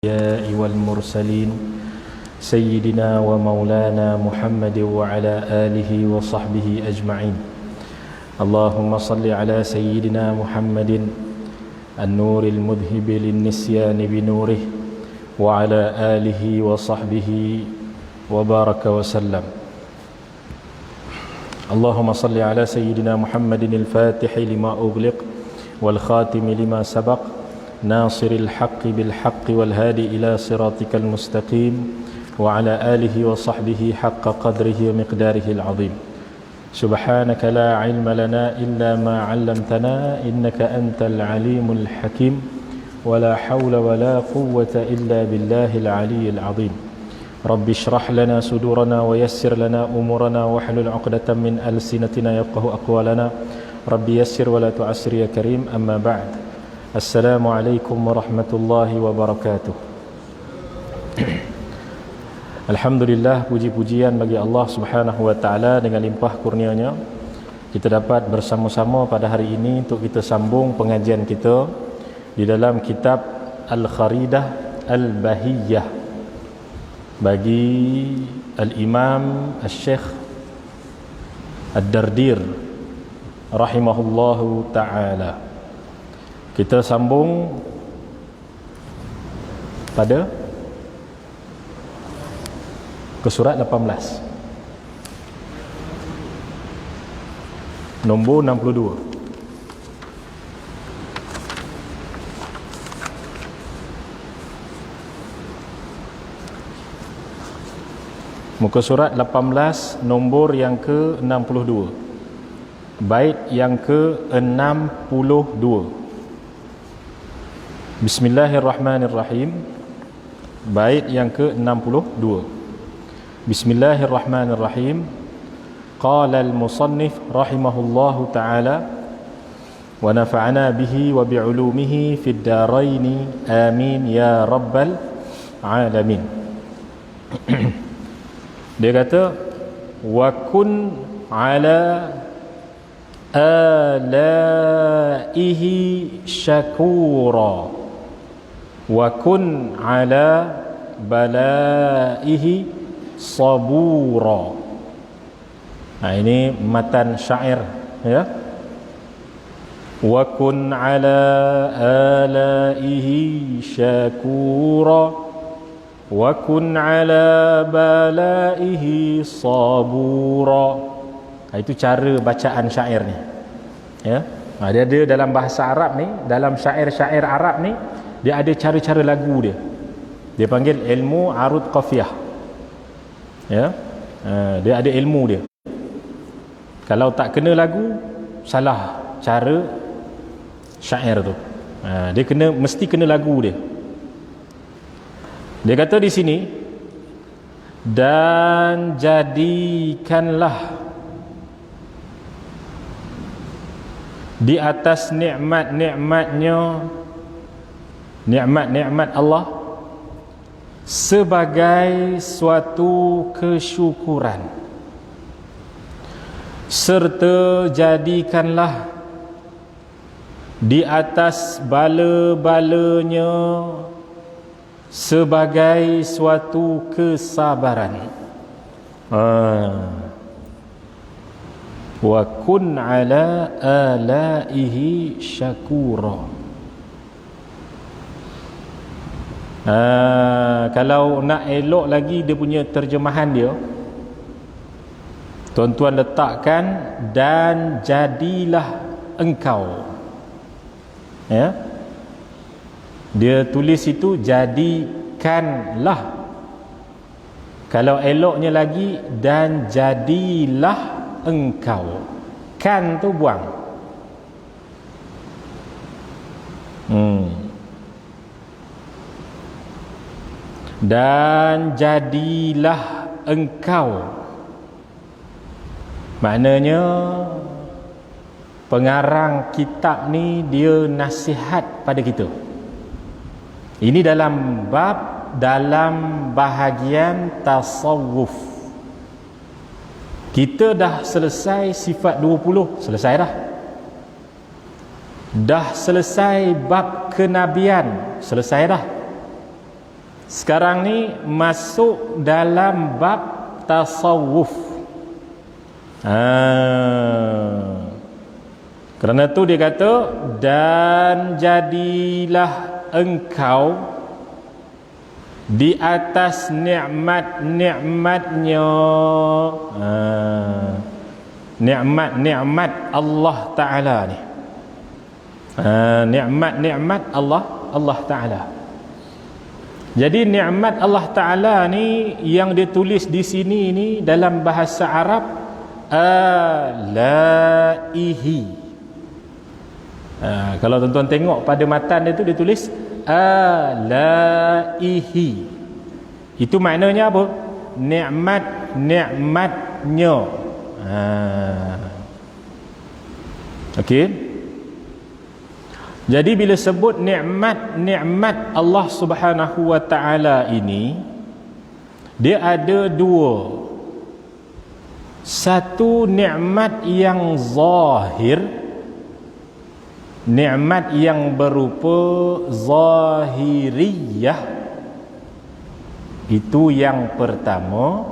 الأنبياء والمرسلين سيدنا ومولانا محمد وعلى آله وصحبه أجمعين. اللهم صل على سيدنا محمد النور المذهب للنسيان بنوره وعلى آله وصحبه وبارك وسلم. اللهم صل على سيدنا محمد الفاتح لما أغلق والخاتم لما سبق ناصر الحق بالحق والهادي إلى صراطك المستقيم وعلى آله وصحبه حق قدره ومقداره العظيم. سبحانك لا علم لنا إلا ما علمتنا إنك أنت العليم الحكيم ولا حول ولا قوة إلا بالله العلي العظيم. رب اشرح لنا صدورنا ويسر لنا أمورنا واحلل عقدة من ألسنتنا يفقه أقوالنا. رب يسر ولا تعسر يا كريم. أما بعد. Assalamualaikum warahmatullahi wabarakatuh. Alhamdulillah, puji-pujian bagi Allah Subhanahu wa taala, dengan limpah kurnia-Nya kita dapat bersama-sama pada hari ini untuk kita sambung pengajian kita di dalam kitab Al-Kharidah Al-Bahiyyah bagi Al-Imam Al-Syekh Ad-Dardir rahimahullahu taala. Kita sambung pada ke surat 18 nombor 62. Muka surat 18 nombor yang ke-62, bait yang ke-62. Bismillahirrahmanirrahim. Bait yang ke-62. Bismillahirrahmanirrahim. Qala al-musannif rahimahullahu ta'ala wa nafa'ana bihi wa bi'ulumihi fid daraini amin ya rabbal alamin. Dia kata wa kun ala alaihi syakura wa kun ala balaihi sabura. Ini matan syair ya. Wa kun ala alaihi syakura wa kun ala balaihi sabura. Itu cara bacaan syair ni ya. Dia ada dalam bahasa Arab ni, dalam syair-syair Arab ni, dia ada cara-cara lagu dia. Dia panggil ilmu arud qafiyah ya. Dia ada ilmu dia. Kalau tak kena lagu, salah cara syair tu. Dia mesti kena lagu dia. Dia kata di sini, dan jadikanlah di atas nikmat-nikmatnya, nikmat-nikmat Allah sebagai suatu kesyukuran, serta jadikanlah di atas bala-balanya sebagai suatu kesabaran. Wa kun ala alaihi syakura. Kalau nak elok lagi dia punya terjemahan dia, tuan-tuan letakkan dan jadilah engkau ya. Dia tulis itu jadikanlah. Kalau eloknya lagi, dan jadilah engkau. Kan tu buang. Dan jadilah engkau, maknanya pengarang kitab ni dia nasihat pada kita. Ini dalam bahagian tasawuf. Kita dah selesai sifat 20, selesai dah. Dah selesai bab kenabian, selesai dah. Sekarang ni masuk dalam bab tasawuf. Kerana tu dia kata, dan jadilah engkau di atas nikmat-nikmatnya, nikmat-nikmat Allah Ta'ala ni, nikmat-nikmat Allah Ta'ala. Jadi nikmat Allah Ta'ala ni yang ditulis di sini ni dalam bahasa Arab alaihi. Kalau tuan-tuan tengok pada matan dia tu, dia tulis alaihi. Itu maknanya apa? Nikmat-nikmatnya. Okey. Jadi bila sebut nikmat-nikmat Allah Subhanahu wa taala ini, dia ada dua. Satu nikmat yang zahir, nikmat yang berupa zahiriyah. Itu yang pertama.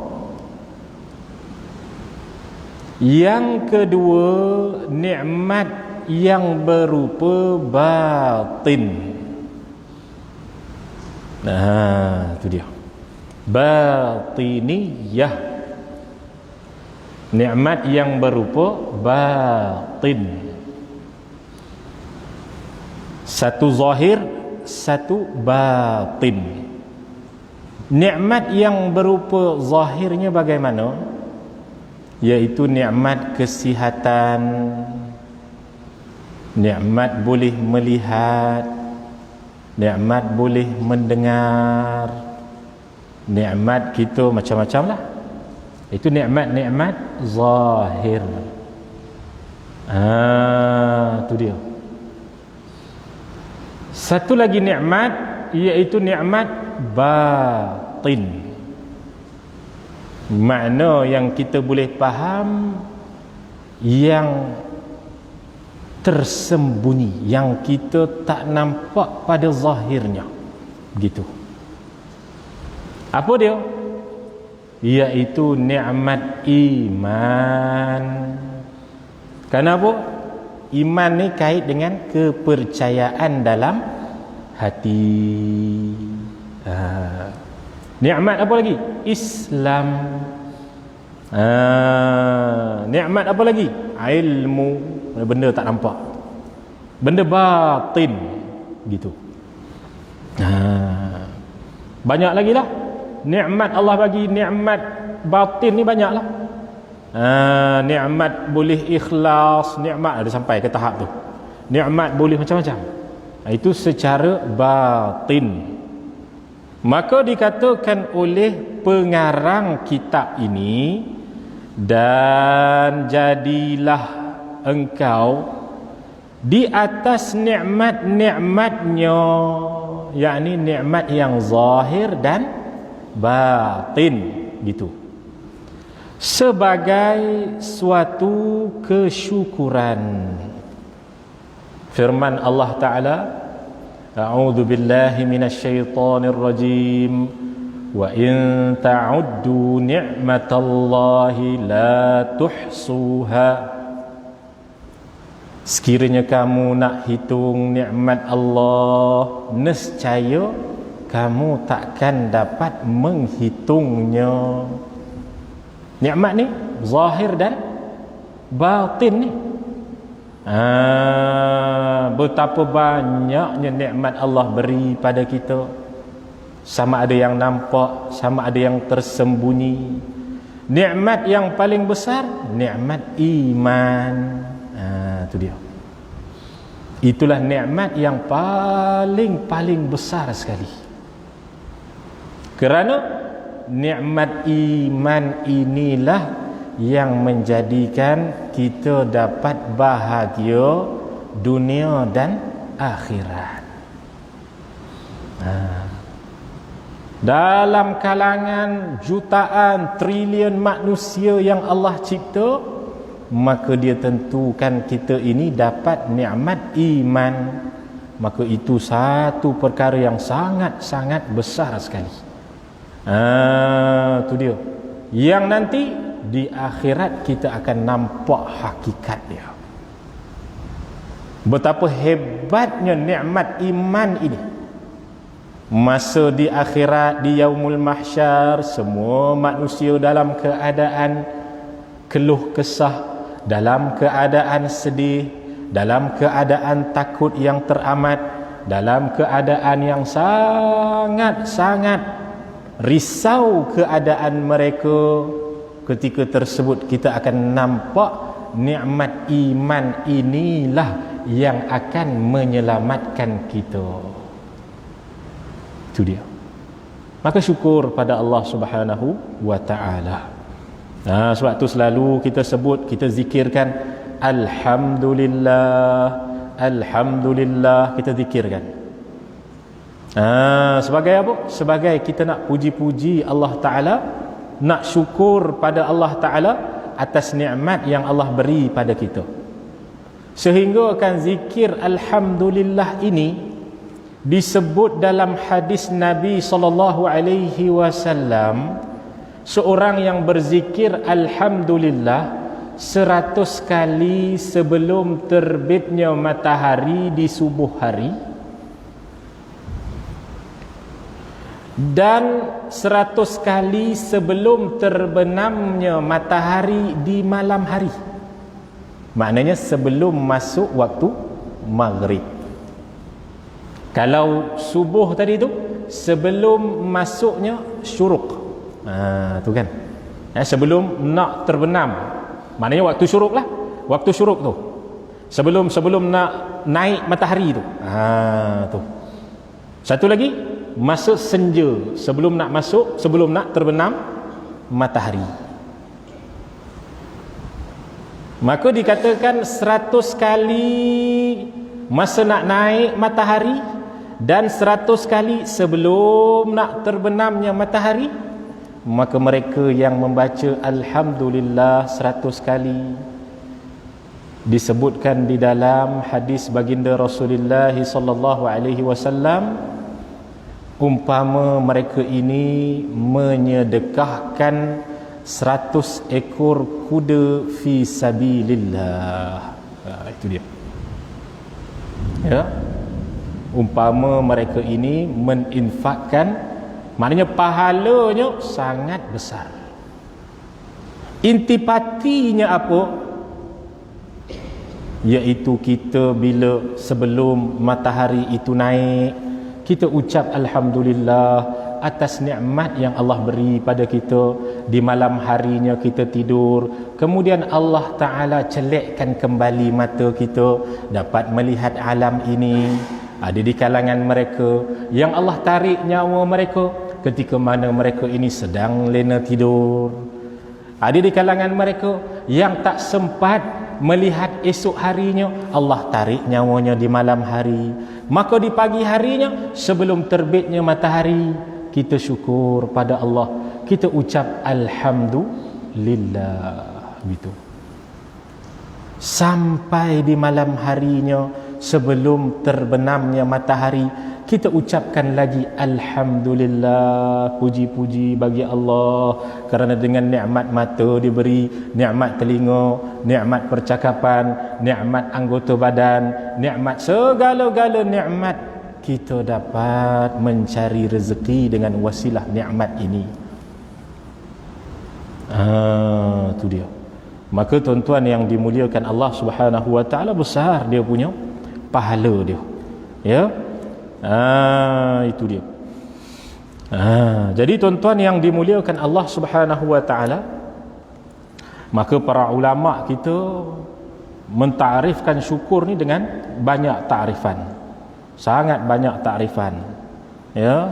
Yang kedua, nikmat yang berupa batin. Nah, itu dia. Batiniyah. Nikmat yang berupa batin. Satu zahir, satu batin. Nikmat yang berupa zahirnya bagaimana? Iaitu nikmat kesihatan, nikmat boleh melihat, nikmat boleh mendengar, nikmat kita macam-macam lah. Itu nikmat-nikmat zahir. Itu dia. Satu lagi nikmat, iaitu nikmat batin. Makna yang kita boleh faham, yang tersembunyi, yang kita tak nampak pada zahirnya. Begitu. Apa dia? Iaitu nikmat iman. Kenapa? Iman ni kait dengan kepercayaan dalam hati. Nikmat apa lagi? Islam. Nikmat apa lagi? Ilmu. Benda tak nampak, benda batin gitu. Banyak lagi lah nikmat Allah bagi. Nikmat batin ni banyak lah. Nikmat boleh ikhlas, nikmat ada sampai ke tahap tu. Nikmat boleh macam-macam. Itu secara batin. Maka dikatakan oleh pengarang kitab ini, dan jadilah engkau di atas nikmat-nikmatnya, yakni nikmat yang zahir dan batin gitu, sebagai suatu kesyukuran. Firman Allah Ta'ala, a'udzu billahi minasyaitonir rajim, wa in ta'uddu ni'matallahi la tuhsuha. Sekiranya kamu nak hitung nikmat Allah, nescaya kamu takkan dapat menghitungnya. Nikmat ni zahir dan batin ni. Betapa banyaknya nikmat Allah beri pada kita. Sama ada yang nampak, sama ada yang tersembunyi. Nikmat yang paling besar, nikmat iman. Itu dia. Itulah nikmat yang paling besar sekali. Kerana nikmat iman inilah yang menjadikan kita dapat bahagia dunia dan akhirat. Dalam kalangan jutaan trilion manusia yang Allah cipta, maka dia tentukan kita ini dapat nikmat iman. maka itu satu perkara yang sangat-sangat besar sekali. Tu dia. Yang nanti di akhirat kita akan nampak hakikat dia. Betapa hebatnya nikmat iman ini. Masa di akhirat, di yaumul mahsyar, semua manusia dalam keadaan keluh kesah, dalam keadaan sedih, dalam keadaan takut yang teramat, dalam keadaan yang sangat-sangat risau keadaan mereka. Ketika tersebut kita akan nampak nikmat iman inilah yang akan menyelamatkan kita. Itu dia. Maka syukur pada Allah Subhanahu wa taala. Sebab tu selalu kita sebut, kita zikirkan alhamdulillah, alhamdulillah, kita zikirkan. Sebagai apa? Sebagai kita nak puji-puji Allah Ta'ala, nak syukur pada Allah Ta'ala atas nikmat yang Allah beri pada kita. Sehingga kan zikir alhamdulillah ini disebut dalam hadis Nabi SAW, seorang yang berzikir alhamdulillah 100 kali sebelum terbitnya matahari di subuh hari, dan 100 kali sebelum terbenamnya matahari di malam hari. Maknanya sebelum masuk waktu maghrib. Kalau subuh tadi tu sebelum masuknya syuruk. Tu kan. Sebelum nak terbenam. Maknanya waktu syuruk lah. Waktu syuruk tu. Sebelum nak naik matahari tu. Tu. Satu lagi, masuk senja, sebelum nak terbenam matahari. Maka dikatakan 100 kali masa nak naik matahari dan 100 kali sebelum nak terbenamnya matahari. Maka mereka yang membaca alhamdulillah 100 kali, disebutkan di dalam hadis baginda Rasulullah sallallahu alaihi wasallam, umpama mereka ini menyedekahkan 100 ekor kuda fi sabilillah. Itu dia. Ya. Umpama mereka ini meninfakkan, maknanya pahalanya sangat besar. Intipatinya apa? Iaitu kita bila sebelum matahari itu naik, kita ucap alhamdulillah atas nikmat yang Allah beri pada kita. Di malam harinya kita tidur, kemudian Allah Ta'ala celekkan kembali mata kita, dapat melihat alam ini. Ada di kalangan mereka yang Allah tarik nyawa mereka ketika mana mereka ini sedang lena tidur. Ada di kalangan mereka yang tak sempat melihat esok harinya, Allah tarik nyawanya di malam hari. Maka di pagi harinya sebelum terbitnya matahari, kita syukur pada Allah, kita ucap alhamdulillah, gitu. Sampai di malam harinya sebelum terbenamnya matahari, kita ucapkan lagi alhamdulillah, puji-puji bagi Allah kerana dengan nikmat mata diberi, nikmat telinga, nikmat percakapan, nikmat anggota badan, nikmat segala-gala nikmat, kita dapat mencari rezeki dengan wasilah nikmat ini. Itu dia. Maka tuan-tuan yang dimuliakan Allah Subhanahu wa taala, besar dia punya pahala dia. Ya. Itu dia. Jadi tuan-tuan yang dimuliakan Allah Subhanahu wa taala, maka para ulama kita mentarifkan syukur ni dengan banyak takrifan. Sangat banyak takrifan. Ya.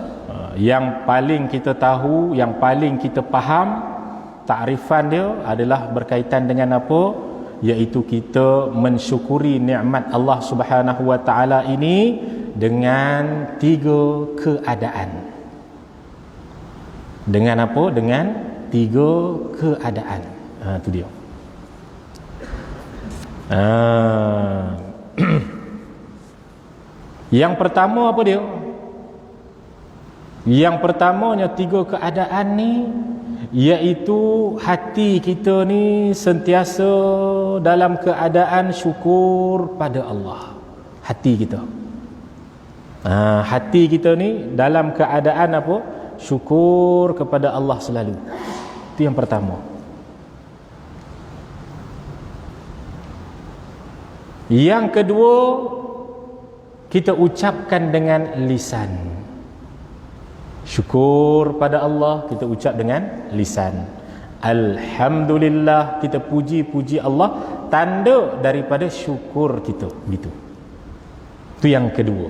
Yang paling kita tahu, yang paling kita faham, takrifan dia adalah berkaitan dengan apa? Iaitu kita mensyukuri nikmat Allah Subhanahu wa taala ini dengan 3 keadaan. Dengan apa? Dengan 3 keadaan. Itu dia. Yang pertama apa dia? Yang pertamanya 3 keadaan ni, iaitu hati kita ni sentiasa dalam keadaan syukur pada Allah. Hati kita. Hati kita ni dalam keadaan apa? Syukur kepada Allah selalu. Itu yang pertama. Yang kedua, kita ucapkan dengan lisan. Syukur pada Allah kita ucap dengan lisan. Alhamdulillah, kita puji Allah, tanda daripada syukur kita, gitu. Itu yang kedua.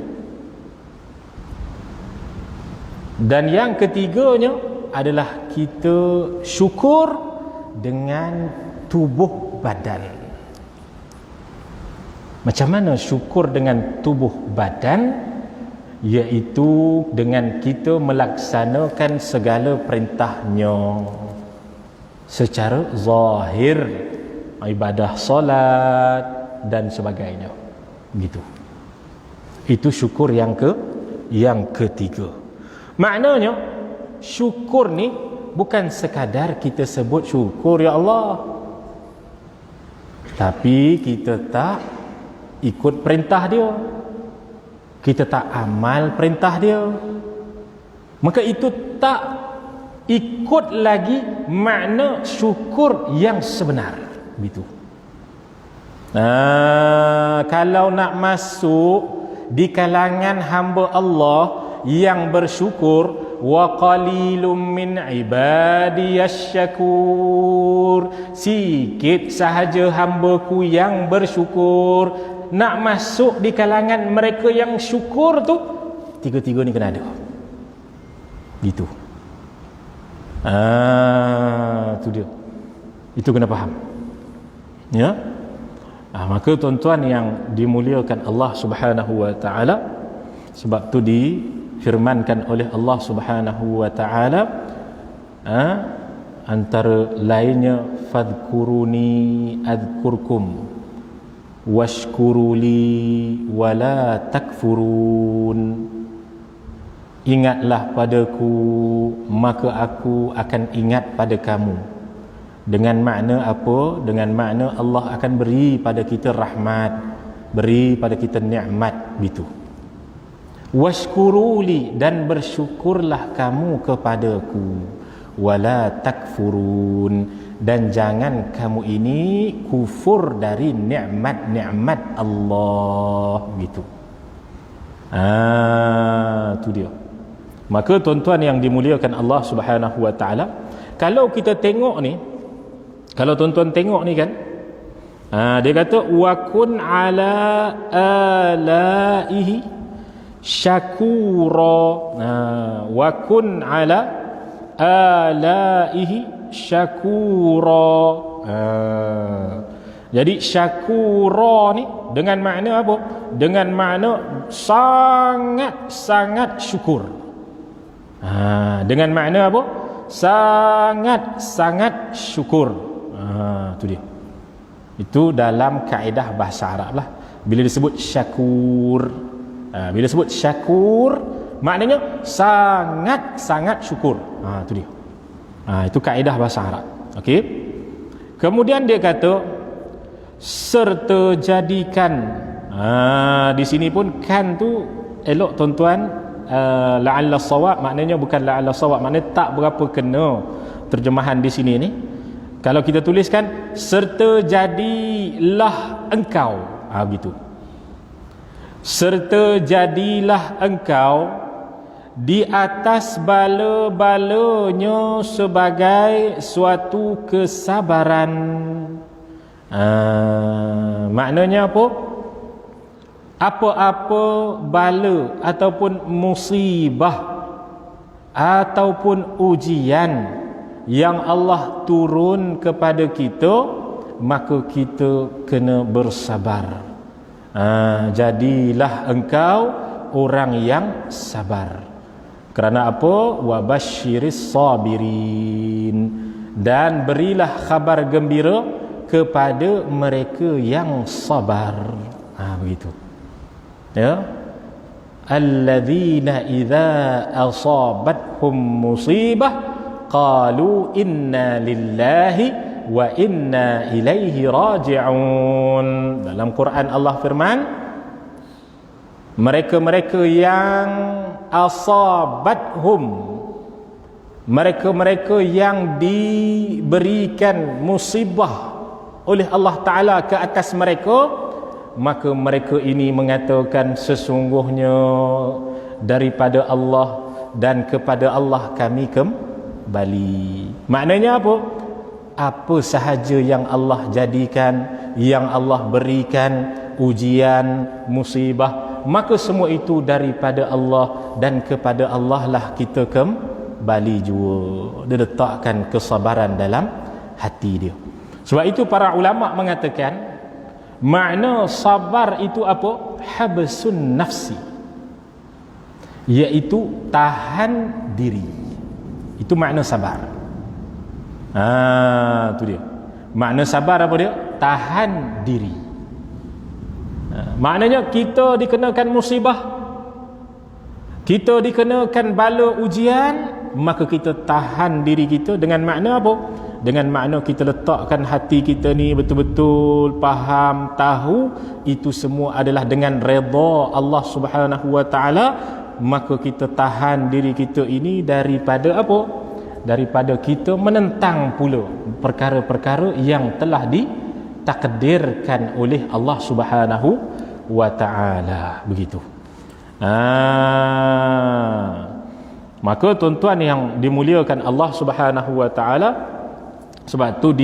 Dan yang ketiganya adalah kita syukur dengan tubuh badan. Macam mana syukur dengan tubuh badan? Iaitu dengan kita melaksanakan segala perintahnya secara zahir, ibadah solat dan sebagainya, gitu. Itu syukur yang ketiga. Maknanya syukur ni bukan sekadar kita sebut syukur ya Allah, tapi kita tak ikut perintah dia, kita tak amal perintah dia, maka itu tak ikut lagi makna syukur yang sebenar, gitu. Kalau nak masuk di kalangan hamba Allah yang bersyukur, wa qalilum min ibadiyasy syakur, sikit sahaja hamba-Ku yang bersyukur. Nak masuk di kalangan mereka yang syukur tu, tiga-tiga ni kena ada, gitu. Tu dia. Itu kena faham, ya. Maka tuan-tuan yang dimuliakan Allah Subhanahu wa taala, sebab tu difirmankan oleh Allah Subhanahu wa taala, antara lainnya, fadhkuruni adzkurkum washkuruli wala takfurun. Ingatlah padaku, maka aku akan ingat pada kamu. Dengan makna apa? Dengan makna Allah akan beri pada kita rahmat, beri pada kita nikmat, gitu. Washkuruli, dan bersyukurlah kamu kepadaku, wala takfurun, dan jangan kamu ini kufur dari nikmat-nikmat Allah, gitu. Itu dia. Maka tuan-tuan yang dimuliakan Allah Subhanahu wa taala, kalau kita tengok ni, kalau tuan-tuan tengok ni kan, dia kata wa kun ala alaihi syakura. Wa kun ala alaihi syakura. Jadi syakura ni dengan makna apa? Dengan makna sangat-sangat syukur. Dengan makna apa? Sangat-sangat syukur. Itu dia. Itu dalam kaedah bahasa Arab lah. Bila disebut syakur, bila disebut syakur, maknanya sangat-sangat syukur. Itu dia. Itu kaedah bahasa Arab. Okey. Kemudian dia kata serta jadikan. Di sini pun kan tu elok tuan-tuan, la'alla sawab, maknanya bukan la'alla sawab, maknanya tak berapa kena terjemahan di sini ni. Kalau kita tuliskan serta jadilah engkau, begitu. Serta jadilah engkau di atas bala-balanya sebagai suatu kesabaran. Maknanya apa? Apa-apa bala ataupun musibah ataupun ujian yang Allah turun kepada kita, maka kita kena bersabar. Jadilah engkau orang yang sabar. Kerana apa? Wa basyiris sabirin, dan berilah kabar gembira kepada mereka yang sabar. Begitu. Ya. alladzina idza asabathum musibah qalu inna lillahi wa inna ilaihi raji'un. Dalam Quran Allah firman, mereka-mereka yang asabathum, mereka-mereka yang diberikan musibah oleh Allah Ta'ala ke atas mereka, maka mereka ini mengatakan sesungguhnya daripada Allah dan kepada Allah kami kembali. Maknanya apa? Apa sahaja yang Allah jadikan, yang Allah berikan ujian, musibah, maka semua itu daripada Allah dan kepada Allah lah kita kembali jua. Dia letakkan kesabaran dalam hati dia. Sebab itu para ulama mengatakan makna sabar itu apa? Habsun nafsi, iaitu tahan diri. Itu makna sabar. Tu dia. Makna sabar apa dia? Tahan diri. Maknanya kita dikenakan musibah, kita dikenakan bala ujian, maka kita tahan diri kita dengan makna apa? Dengan makna kita letakkan hati kita ni betul-betul faham, tahu itu semua adalah dengan redha Allah Subhanahu wa taala, maka kita tahan diri kita ini daripada apa? Daripada kita menentang pula perkara-perkara yang telah ditakdirkan oleh Allah Subhanahu wa taala. Begitu. Maka tuan-tuan yang dimuliakan Allah Subhanahu wa taala, sebab tu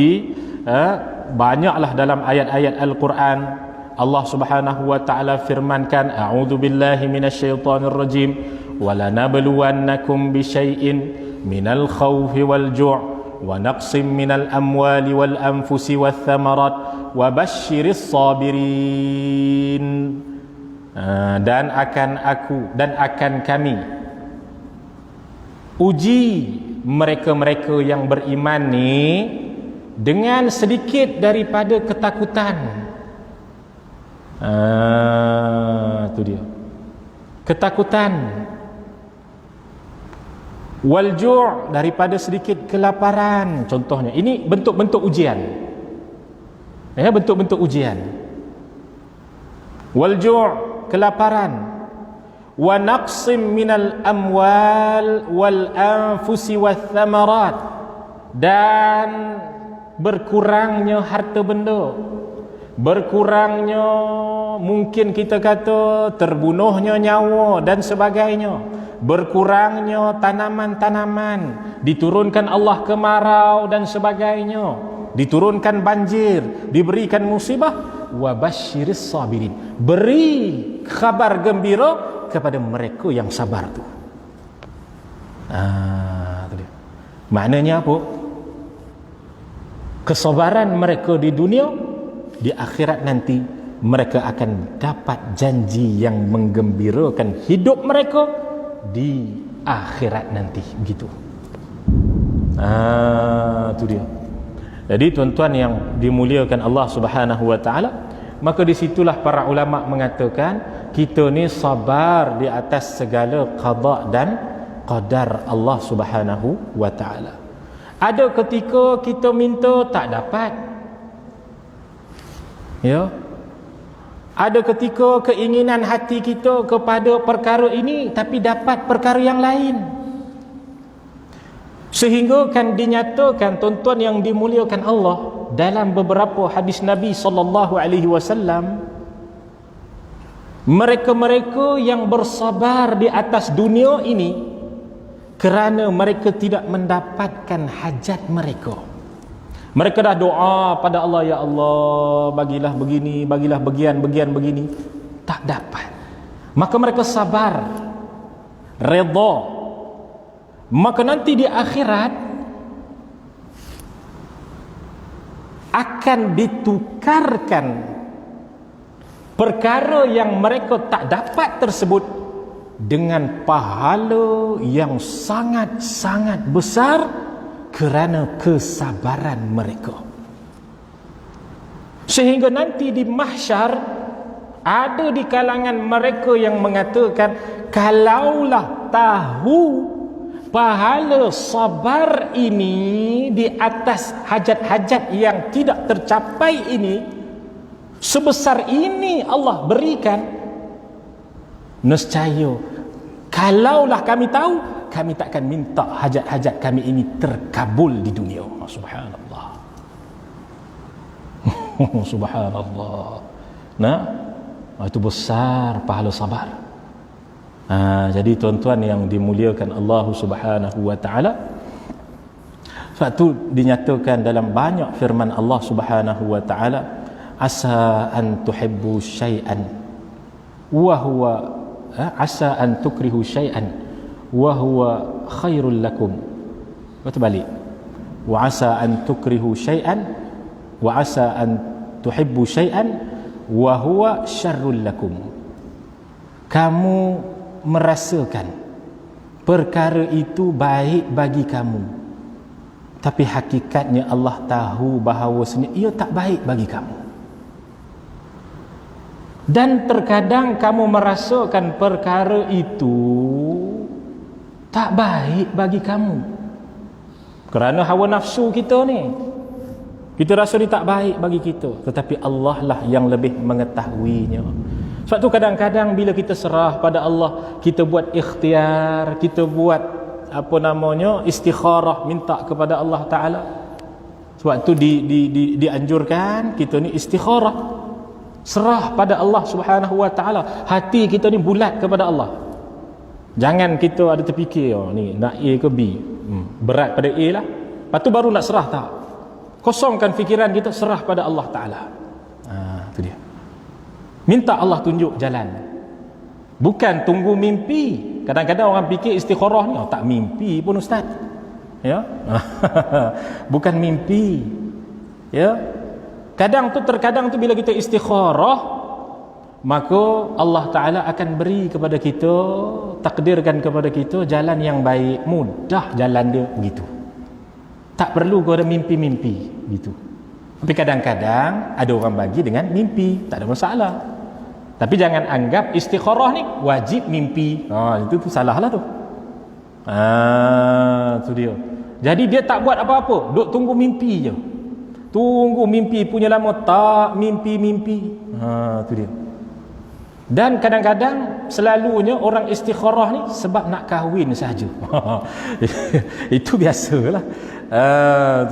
banyaklah dalam ayat-ayat Al-Quran Allah Subhanahu wa taala firmankan, a'udzu billahi minasyaitonir rajim, wala nabluwannakum bisyai'in minal khawfi wal ju' wa naqsim minal amwali wal anfusi wath thamarat wa basyiris sabirin. Dan akan kami uji mereka-mereka yang beriman ni dengan sedikit daripada ketakutan. Itu dia, ketakutan. Wal ju' daripada sedikit kelaparan. Contohnya ini bentuk-bentuk ujian, ya, bentuk-bentuk ujian. Wal ju' kelaparan, wa naqsim minal amwal wal anfusi wath thamarat, dan berkurangnya harta benda, berkurangnya mungkin kita kata terbunuhnya nyawa dan sebagainya, berkurangnya tanaman-tanaman, diturunkan Allah kemarau dan sebagainya, diturunkan banjir, diberikan musibah. Wa basyiris sabirin, beri khabar gembira kepada mereka yang sabar tu. Maknanya apa? Kesabaran mereka di dunia, di akhirat nanti mereka akan dapat janji yang menggembirakan hidup mereka di akhirat nanti. Begitu. Itu dia. Jadi tuan-tuan yang dimuliakan Allah Subhanahu wa taala, maka disitulah para ulama mengatakan kita ni sabar di atas segala qada dan qadar Allah Subhanahu wa taala. Ada ketika kita minta tak dapat, ya. Ada ketika keinginan hati kita kepada perkara ini tapi dapat perkara yang lain. Sehingga kan dinyatakan tuan-tuan yang dimuliakan Allah dalam beberapa hadis Nabi sallallahu alaihi wasallam, mereka-mereka yang bersabar di atas dunia ini kerana mereka tidak mendapatkan hajat mereka. Mereka dah doa pada Allah, ya Allah bagilah begini, bagilah bagian begini, tak dapat. Maka mereka sabar, redha. Maka nanti di akhirat akan ditukarkan perkara yang mereka tak dapat tersebut dengan pahala yang sangat-sangat besar kerana kesabaran mereka. Sehingga nanti di mahsyar Ada di kalangan mereka yang mengatakan, kalaulah tahu pahala sabar ini di atas hajat-hajat yang tidak tercapai ini, sebesar ini Allah berikan, nescaya kalaulah kami tahu, kami takkan minta hajat-hajat kami ini terkabul di dunia. Subhanallah. Subhanallah. Nah, itu besar pahala sabar. Jadi tuan-tuan yang dimuliakan Allah Subhanahu wa taala, sebab tu dinyatakan dalam banyak firman Allah Subhanahu wa taala, asa an tuhibbu syai'an wa huwa asa an tukrihu syai'an wa huwa khairul lakum. Betul balik. Wa asa an tukrihu syai'an wa asa an tuhibbu syai'an wa huwa syarrul lakum. Kamu merasakan perkara itu baik bagi kamu, tapi hakikatnya Allah tahu bahawasanya ia tak baik bagi kamu. Dan terkadang kamu merasakan perkara itu tak baik bagi kamu kerana hawa nafsu kita ni, kita rasa dia tak baik bagi kita, tetapi Allah lah yang lebih mengetahuinya. Sebab tu kadang-kadang bila kita serah pada Allah, kita buat ikhtiar, kita buat istikharah, minta kepada Allah Ta'ala. Sebab tu dianjurkan kita ni istikharah, serah pada Allah Subhanahu wa Ta'ala. Hati kita ni bulat kepada Allah. Jangan kita ada terfikir, ni nak A ke B, berat pada A lah, lepas tu baru nak serah. Tak, kosongkan fikiran kita, serah pada Allah Ta'ala. Itu dia. Minta Allah tunjuk jalan, bukan tunggu mimpi. Kadang-kadang orang fikir istikharah ni, tak mimpi pun ustaz, ya. Bukan mimpi, ya. Terkadang tu bila kita istikharah, maka Allah Ta'ala akan beri kepada kita, takdirkan kepada kita jalan yang baik, mudah jalan dia begitu. Tak perlu kau ada mimpi-mimpi gitu. Tapi kadang-kadang ada orang bagi dengan mimpi, tak ada masalah. Tapi jangan anggap istikharah ni wajib mimpi. Itu salah lah tu. Tu dia. Jadi dia tak buat apa-apa, duk tunggu mimpi je. Tunggu mimpi punya lama, tak mimpi-mimpi. Tu dia. Dan kadang-kadang selalunya orang istikharah ni sebab nak kahwin sahaja. Itu biasalah.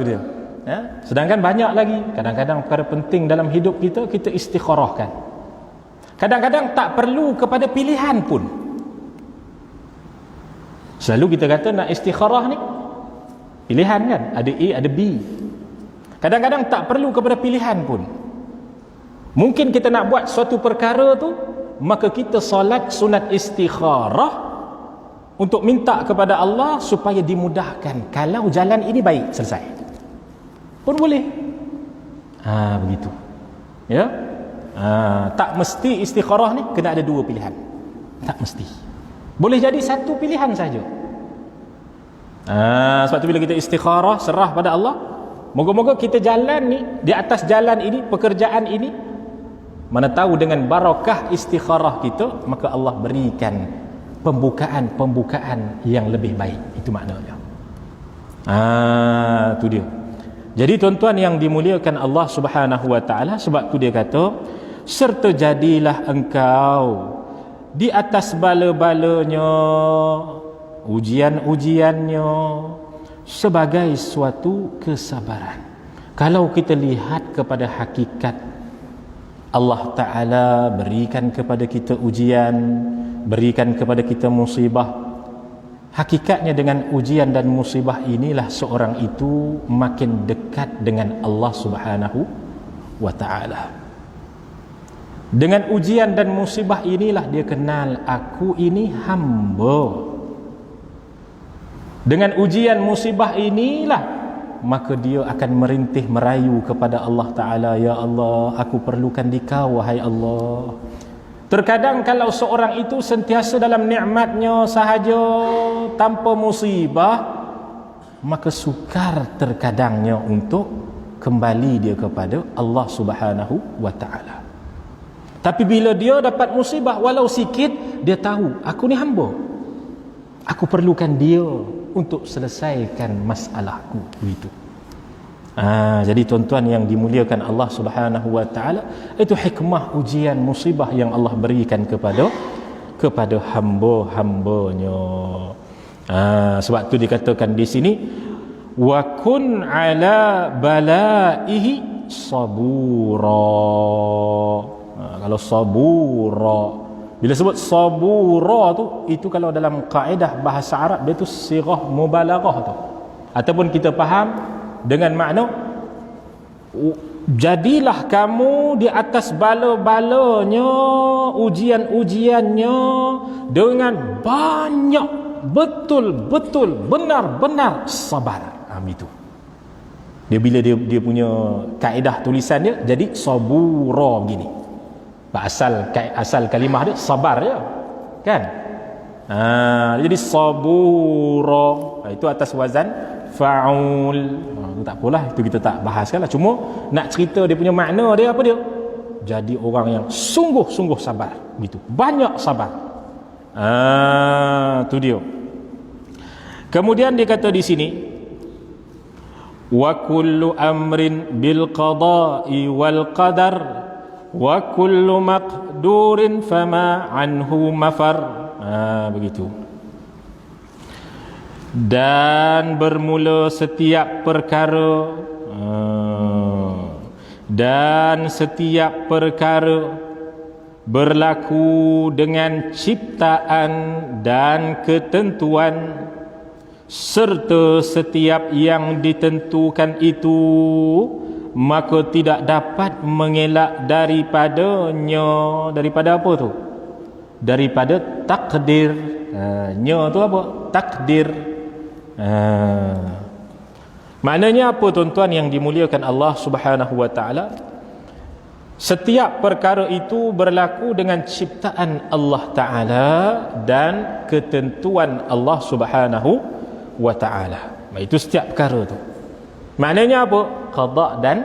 Tu dia. Ya? Sedangkan banyak lagi kadang-kadang perkara penting dalam hidup kita, kita istikharahkan. Kadang-kadang tak perlu kepada pilihan pun. Selalu kita kata nak istikharah ni pilihan kan, ada A ada B. Kadang-kadang tak perlu kepada pilihan pun. Mungkin kita nak buat suatu perkara tu, maka kita solat sunat istikharah untuk minta kepada Allah supaya dimudahkan. Kalau jalan ini baik, selesai pun boleh. Begitu, ya. Tak mesti istikharah ni kena ada dua pilihan, tak mesti. Boleh jadi satu pilihan saja. Sebab tu bila kita istikharah, serah pada Allah, moga-moga kita jalan ni, di atas jalan ini, pekerjaan ini, mana tahu dengan barakah istikharah kita, maka Allah berikan pembukaan yang lebih baik. Itu maknanya. Tu dia. Jadi tuan-tuan yang dimuliakan Allah Subhanahu wa taala, sebab tu dia kata, serta jadilah engkau di atas bala-balanya, ujian-ujiannya, sebagai suatu kesabaran. Kalau kita lihat kepada hakikat, Allah Ta'ala berikan kepada kita ujian, berikan kepada kita musibah. Hakikatnya dengan ujian dan musibah inilah seorang itu makin dekat dengan Allah Subhanahu wa Ta'ala. Dengan ujian dan musibah inilah dia kenal, aku ini hamba. Dengan ujian musibah inilah maka dia akan merintih merayu kepada Allah Ta'ala, ya Allah, aku perlukan Dikau wahai Allah. Terkadang kalau seorang itu sentiasa dalam nikmatnya sahaja tanpa musibah, maka sukar terkadangnya untuk kembali dia kepada Allah Subhanahu wa Ta'ala. Tapi bila dia dapat musibah walau sikit, dia tahu aku ni hamba, aku perlukan dia untuk selesaikan masalahku. Begitu. Jadi tuan-tuan yang dimuliakan Allah Subhanahu wa taala, itu hikmah ujian musibah yang Allah berikan kepada hamba-hambanya. Sebab tu dikatakan di sini, wa kun ala balaihi sabura. Kalau sabura, bila sebut sabura tu, itu kalau dalam kaedah bahasa Arab dia tu sirah mubalaghah tu, ataupun kita faham dengan makna jadilah kamu di atas bala-balanya, ujian-ujiannya dengan banyak, betul-betul, benar-benar sabar. Itu dia, bila dia punya kaedah tulisan dia jadi sabura begini. Asal kalimah dia sabar je, kan? Jadi sabura, itu atas wazan fa'ul. Tak apalah, itu kita tak bahaskan lah. Cuma nak cerita dia punya makna dia apa dia? Jadi orang yang sungguh-sungguh sabar, gitu. Banyak sabar. Tu dia. Kemudian dia kata di sini, wa kullu amrin bil qada'i wal qadar wa kullu maqdurin fama anhu mafar. Begitu. Dan bermula setiap perkara, dan setiap perkara berlaku dengan ciptaan dan ketentuan, serta setiap yang ditentukan itu maka tidak dapat mengelak daripadanya. Daripada apa tu? Daripada takdir. Nya tu apa? Takdir. Maknanya apa tuan-tuan yang dimuliakan Allah Subhanahu wa taala? Setiap perkara itu berlaku dengan ciptaan Allah taala dan ketentuan Allah Subhanahu wa taala. Itu setiap perkara tu. Maknanya apa? Qada dan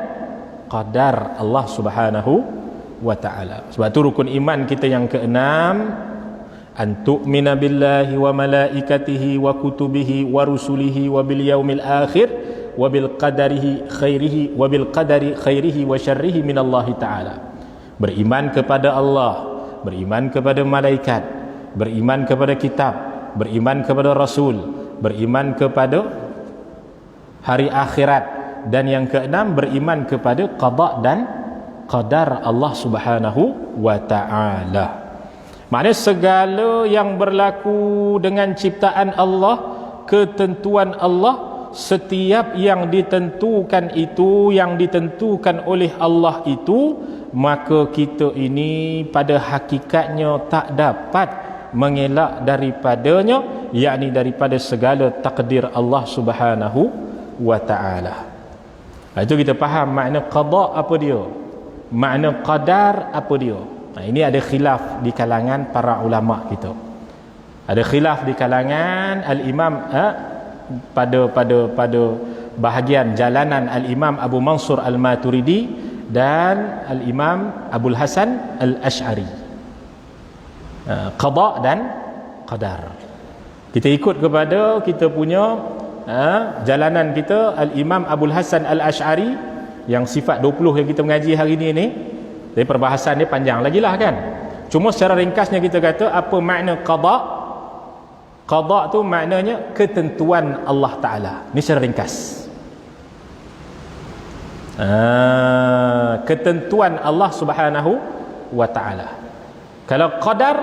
qadar Allah Subhanahu wa taala. Sebab tu rukun iman kita yang keenam, an tu'mina billahi wa malaikatihi wa kutubihi wa rusulihi wa bil yaumil akhir wa bil qadarihi khairihi wa bil qadari khairihi wa syarrihi minallahi taala. Beriman kepada Allah, beriman kepada malaikat, beriman kepada kitab, beriman kepada rasul, beriman kepada hari akhirat, dan yang keenam beriman kepada qada dan qadar Allah Subhanahu wa taala. Maknanya segala yang berlaku dengan ciptaan Allah, ketentuan Allah, setiap yang ditentukan itu, yang ditentukan oleh Allah itu, maka kita ini pada hakikatnya tak dapat mengelak daripadanya, yakni daripada segala takdir Allah Subhanahu wa ta'ala. Itu kita faham makna qada apa dia, makna qadar apa dia. Ini ada khilaf di kalangan para ulama kita. Ada khilaf di kalangan al-imam pada bahagian jalanan al-imam Abu Mansur al-Maturidi dan al-imam Abul Hasan al-Ash'ari. Qada dan qadar. Kita ikut kepada kita punya jalanan kita, al-imam Abul Hasan al-Ash'ari, yang sifat 20 yang kita mengaji hari ini. Jadi perbahasan dia panjang lagi lah, kan? Cuma secara ringkasnya kita kata apa makna qada. Qada tu maknanya ketentuan Allah Ta'ala. Ini secara ringkas. Ketentuan Allah Subhanahu wa Ta'ala. Kalau qadar,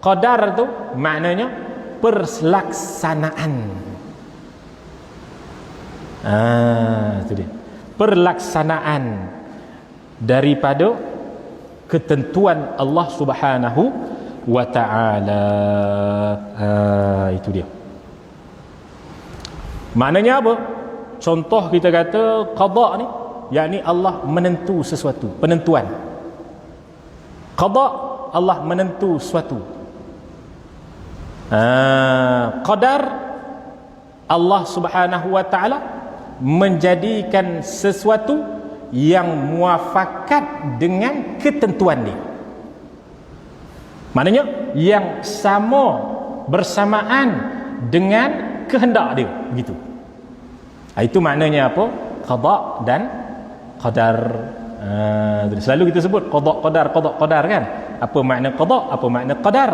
qadar tu maknanya perlaksanaan. Itu dia. Perlaksanaan daripada ketentuan Allah Subhanahu wa ta'ala. Itu dia. Maknanya apa? Contoh kita kata qada ni, yakni Allah menentu sesuatu, penentuan. Qada, Allah menentu sesuatu. Qadar, Allah Subhanahu wa ta'ala menjadikan sesuatu yang muafakat dengan ketentuan dia. Maknanya yang sama, bersamaan dengan kehendak dia, begitu. Itu maknanya apa? Qada dan qadar. Selalu kita sebut qada qadar kan. Apa makna qada, apa makna qadar?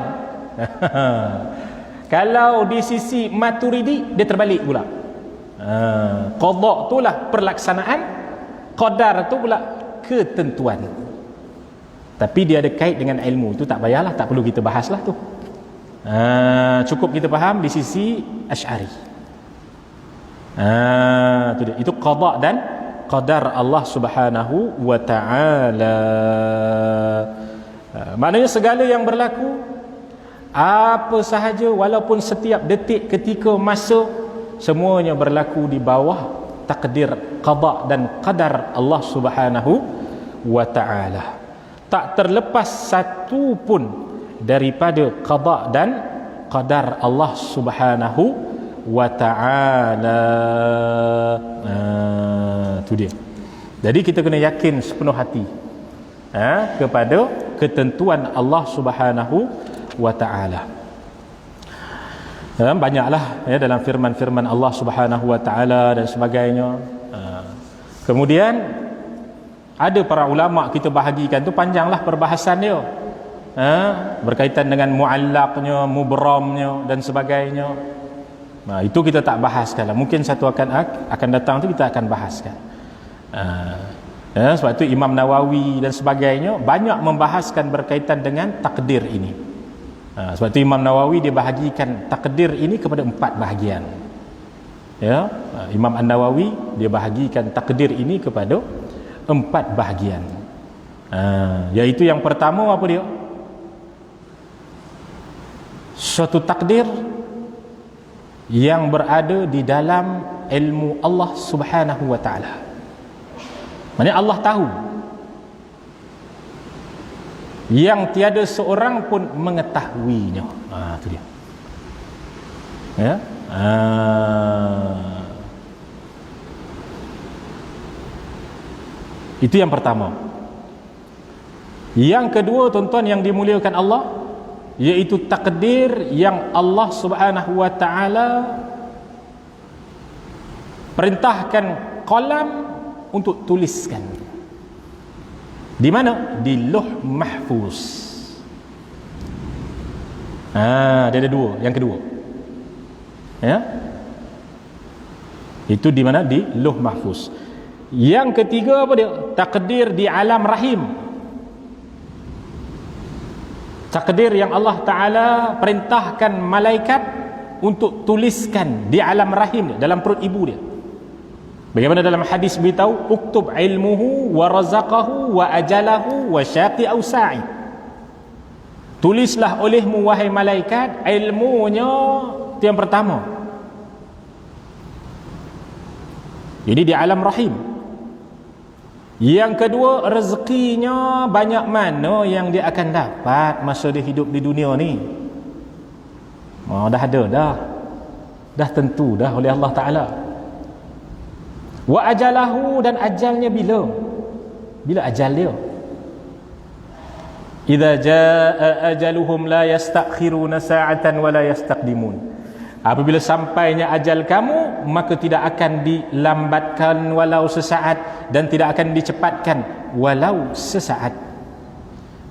Kalau di sisi Maturidi dia terbalik pula. Qada itulah perlaksanaan, qadar tu pula ketentuan. Tapi dia ada kait dengan ilmu, itu tak payahlah, tak perlu kita bahaslah tu. Cukup kita faham di sisi Asy'ari. Itu dia. Itu qada dan qadar Allah Subhanahu wa taala. Maknanya segala yang berlaku, apa sahaja, walaupun setiap detik, ketika, masa, semuanya berlaku di bawah takdir, qada dan qadar Allah Subhanahu wa taala. Tak terlepas satu pun daripada qada dan qadar Allah Subhanahu wa taala. Itu dia. Jadi kita kena yakin sepenuh hati kepada ketentuan Allah Subhanahu wa taala. Banyaklah dalam firman-firman Allah Subhanahu wa taala dan sebagainya. Kemudian ada para ulama kita bahagikan tu, panjanglah perbahasan dia. Berkaitan dengan muallaqnya, mubramnya dan sebagainya. Itu kita tak bahaskan lah. Mungkin satu akan datang tu kita akan bahaskan. Sebab tu Imam Nawawi dan sebagainya banyak membahaskan berkaitan dengan takdir ini. Sebab tu Imam Nawawi dia bahagikan takdir ini kepada 4 bahagian. Imam An-Nawawi dia bahagikan takdir ini kepada 4 bahagian. Iaitu yang pertama apa dia? Suatu takdir yang berada di dalam ilmu Allah Subhanahu wa taala. Maksudnya Allah tahu, yang tiada seorang pun mengetahuinya. Itu dia. Itu yang pertama. Yang kedua, tuan-tuan yang dimuliakan Allah, iaitu takdir yang Allah Subhanahu wa taala perintahkan qalam untuk tuliskan. Di mana? Di Lauh Mahfuz. Dia ada 2, yang kedua. Itu di mana? Di Lauh Mahfuz. Yang ketiga apa dia? Takdir di alam rahim. Takdir yang Allah Ta'ala perintahkan malaikat untuk tuliskan di alam rahim dia, dalam perut ibu dia. Bagaimana dalam hadis beritahu, uktub ilmuhu wa razaqahu wa ajalahu wa syaqi aw sa'i. Tulislah olehmu wahai malaikat ilmunya, itu yang pertama. Jadi di alam rahim. Yang kedua, rezekinya banyak mana yang dia akan dapat masa dia hidup di dunia ni. Dah ada dah. Dah tentu dah oleh Allah Ta'ala. Wa ajalahu, dan ajalnya bila? Bila ajal dia? Idza jaa ajaluhum la yastakhiruna sa'atan wa la yastaqdimun. Apabila sampainya ajal kamu, maka tidak akan dilambatkan walau sesaat, dan tidak akan dicepatkan walau sesaat.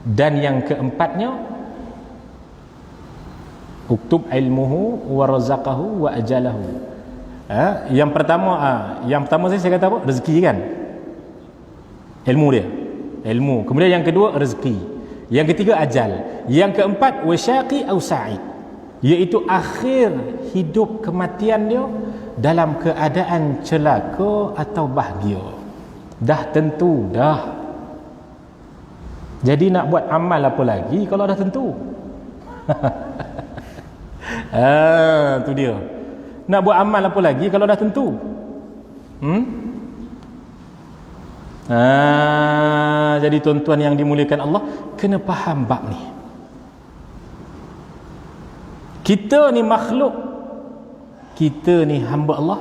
Dan yang keempatnya, uktub ilmuhu wa razaqahu wa ajalahu. Yang pertama saya kata apa? Rezeki kan? Ilmu dia. Ilmu. Kemudian yang kedua rezeki. Yang ketiga ajal. Yang keempat wasyaqi aw sa'id, iaitu akhir hidup kematian dia dalam keadaan celaka atau bahagia. Dah tentu dah. Jadi nak buat amal apa lagi kalau dah tentu? Tu dia. Nak buat amal apa lagi kalau dah tentu? Jadi tuan-tuan yang dimuliakan Allah, kena faham bab ni. Kita ni makhluk, kita ni hamba Allah,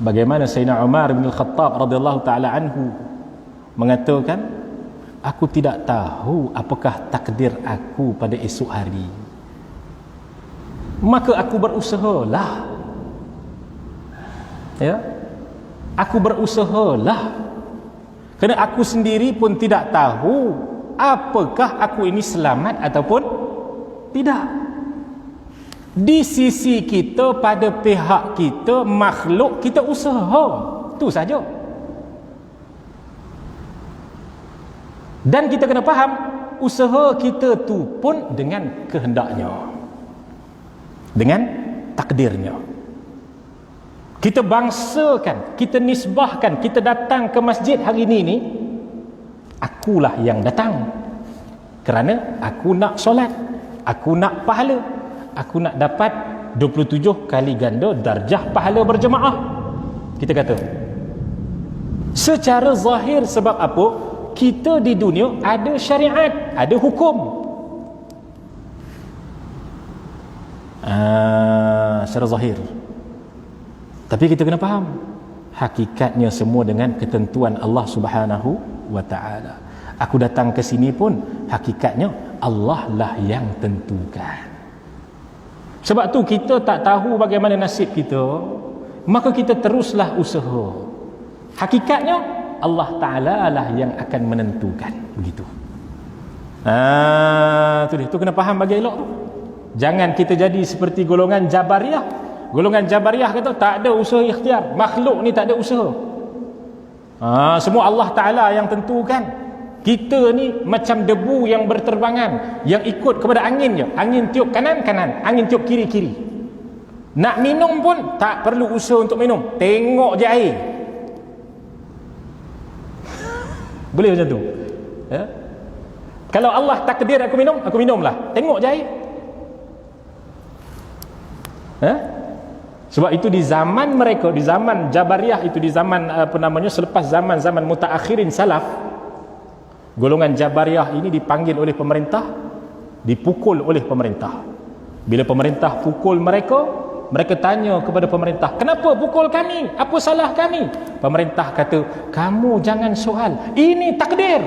Bagaimana Sayyidina Umar bin Al-Khattab radhiyallahu taala anhu mengatakan, aku tidak tahu apakah takdir aku pada esok hari, maka aku berusahalah. Ya, aku berusahalah, kerana aku sendiri pun tidak tahu apakah aku ini selamat ataupun tidak. Di sisi kita, pada pihak kita, makhluk, kita usaha, itu saja. Dan kita kena faham, usaha kita tu pun dengan kehendaknya, dengan takdirnya. Kita bangsakan, kita nisbahkan, kita datang ke masjid hari ini, akulah yang datang kerana aku nak solat, aku nak pahala, aku nak dapat 27 kali ganda darjah pahala berjemaah. Kita kata secara zahir, sebab apa? Kita di dunia ada syariat, ada hukum. Secara zahir. Tapi kita kena faham, hakikatnya semua dengan ketentuan Allah Subhanahu wa taala. Aku datang ke sini pun hakikatnya Allah lah yang tentukan. Sebab tu kita tak tahu bagaimana nasib kita, maka kita teruslah usaha. Hakikatnya Allah Ta'ala lah yang akan menentukan. Begitu. Tu kena faham bagi elok tu. Jangan kita jadi seperti golongan Jabariyah. Golongan Jabariyah kata tak ada usaha ikhtiar, makhluk ni tak ada usaha. Semua Allah Ta'ala yang tentukan. Kita ni macam debu yang berterbangan, yang ikut kepada angin je. Angin tiup kanan, kanan, angin tiup kiri, kiri. Nak minum pun tak perlu usaha untuk minum, tengok je air. Boleh macam tu, ya? Kalau Allah takdir aku minumlah, tengok je air. Sebab itu di zaman mereka, di zaman Jabariyah itu, di zaman selepas zaman-zaman mutaakhirin salaf, golongan Jabariyah ini dipanggil oleh pemerintah, dipukul oleh pemerintah. Bila pemerintah pukul mereka, mereka tanya kepada pemerintah, kenapa pukul kami? Apa salah kami? Pemerintah kata, kamu jangan soal, ini takdir.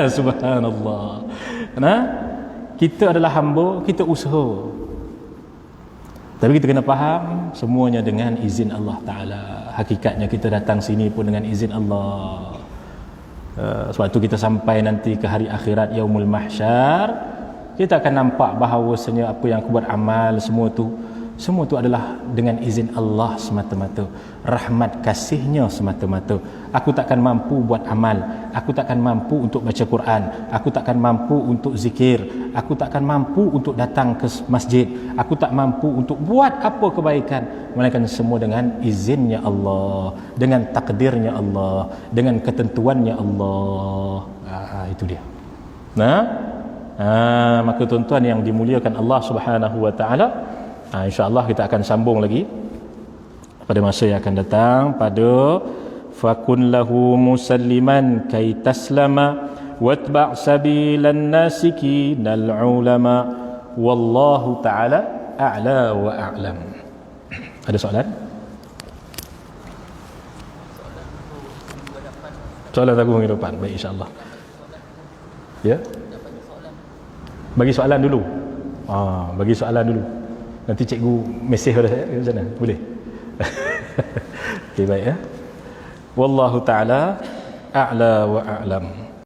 Subhanallah. Kita adalah hamba, kita usaha. Tapi kita kena faham, semuanya dengan izin Allah Ta'ala. Hakikatnya kita datang sini pun dengan izin Allah. Sebab tu kita sampai nanti ke hari akhirat, Yaumul Mahsyar, kita akan nampak bahawasanya apa yang aku buat amal, semua tu adalah dengan izin Allah semata-mata, rahmat kasihnya semata-mata. Aku takkan mampu buat amal, aku takkan mampu untuk baca Quran, aku takkan mampu untuk zikir, aku takkan mampu untuk datang ke masjid, aku tak mampu untuk buat apa kebaikan, melainkan semua dengan izinnya Allah, dengan takdirnya Allah, dengan ketentuannya Allah. Itu dia. Maka tuan-tuan yang dimuliakan Allah Subhanahu wa taala, insya-Allah kita akan sambung lagi pada masa yang akan datang pada fakun lahu musalliman kay taslama watba' sabilan nasikinal ulama wallahu taala a'la wa a'lam. Ada soalan? Soalan aku minggu depan. Baik, insya-Allah. Ya. Bagi soalan dulu. Bagi soalan dulu. Nanti cikgu mesej pada saya ke sana. Boleh? Okey, baik ya. Wallahu taala a'la wa a'lam.